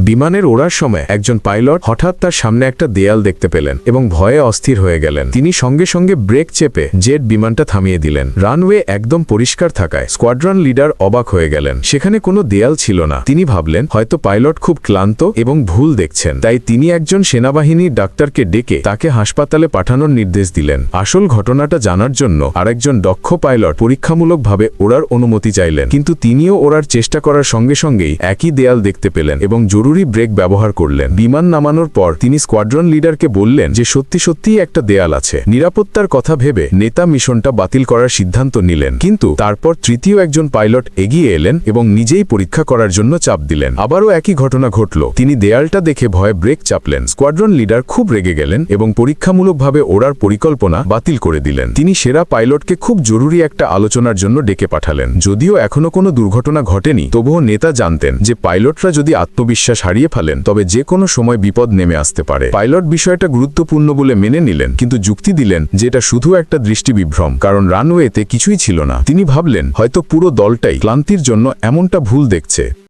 বিমানের ওড়ার সময় একজন পাইলট হঠাৎ তার সামনে একটা দেয়াল দেখতে পেলেন এবং ভয়ে অস্থির হয়ে গেলেন। তিনি সঙ্গে সঙ্গে ব্রেক চেপে জেট বিমানটা থামিয়ে দিলেন। রানওয়ে একদম পরিষ্কার থাকায় স্কোয়াড্রন লিডার অবাক হয়ে গেলেন। সেখানে কোনো দেয়াল ছিল না। তিনি ভাবলেন হয়তো পাইলট খুব ক্লান্ত এবং ভুল দেখছেন, তাই তিনি একজন সেনাবাহিনীর ডাক্তারকে ডেকে তাকে হাসপাতালে পাঠানোর নির্দেশ দিলেন। আসল ঘটনাটা জানার জন্য আরেকজন দক্ষ পাইলট পরীক্ষামূলকভাবে ওড়ার অনুমতি চাইলেন, কিন্তু তিনিও ওড়ার চেষ্টা করার সঙ্গে সঙ্গেই একই দেয়াল দেখতে পেলেন এবং জরুরি ব্রেক ব্যবহার করলেন। বিমান নামানোর পর তিনি স্কোয়াড্রন লিডারকে বললেন যে সত্যি সত্যিই একটা দেয়াল আছে। নিরাপত্তার কথা ভেবে নেতা মিশনটা বাতিল করার সিদ্ধান্ত নিলেন, কিন্তু তারপর তৃতীয় একজন পাইলট এগিয়ে এলেন এবং নিজেই পরীক্ষা করার জন্য চাপ দিলেন। আবারও একই ঘটনা ঘটল। তিনি দেয়ালটা দেখে ভয়ে ব্রেক চাপলেন। স্কোয়াড্রন লিডার খুব রেগে গেলেন এবং পরীক্ষামূলকভাবে ওড়ার পরিকল্পনা বাতিল করে দিলেন। তিনি সেরা পাইলটকে খুব জরুরি একটা আলোচনার জন্য ডেকে পাঠালেন। যদিও এখনো কোনো দুর্ঘটনা ঘটেনি, তবুও নেতা জানতেন যে পাইলটরা যদি আত্মবিশ্বাস হারিয়ে ফেলেন তবে যে কোনো সময় বিপদ নেমে আসতে পারে। পাইলট বিষয়টা গুরুত্বপূর্ণ বলে মেনে নিলেন, কিন্তু যুক্তি দিলেন যে এটা শুধু একটা দৃষ্টিবিভ্রম, কারণ রানওয়েতে কিছুই ছিল না। তিনি ভাবলেন হয়তো পুরো দলটাই ক্লান্তির জন্য এমনটা ভুল দেখছে।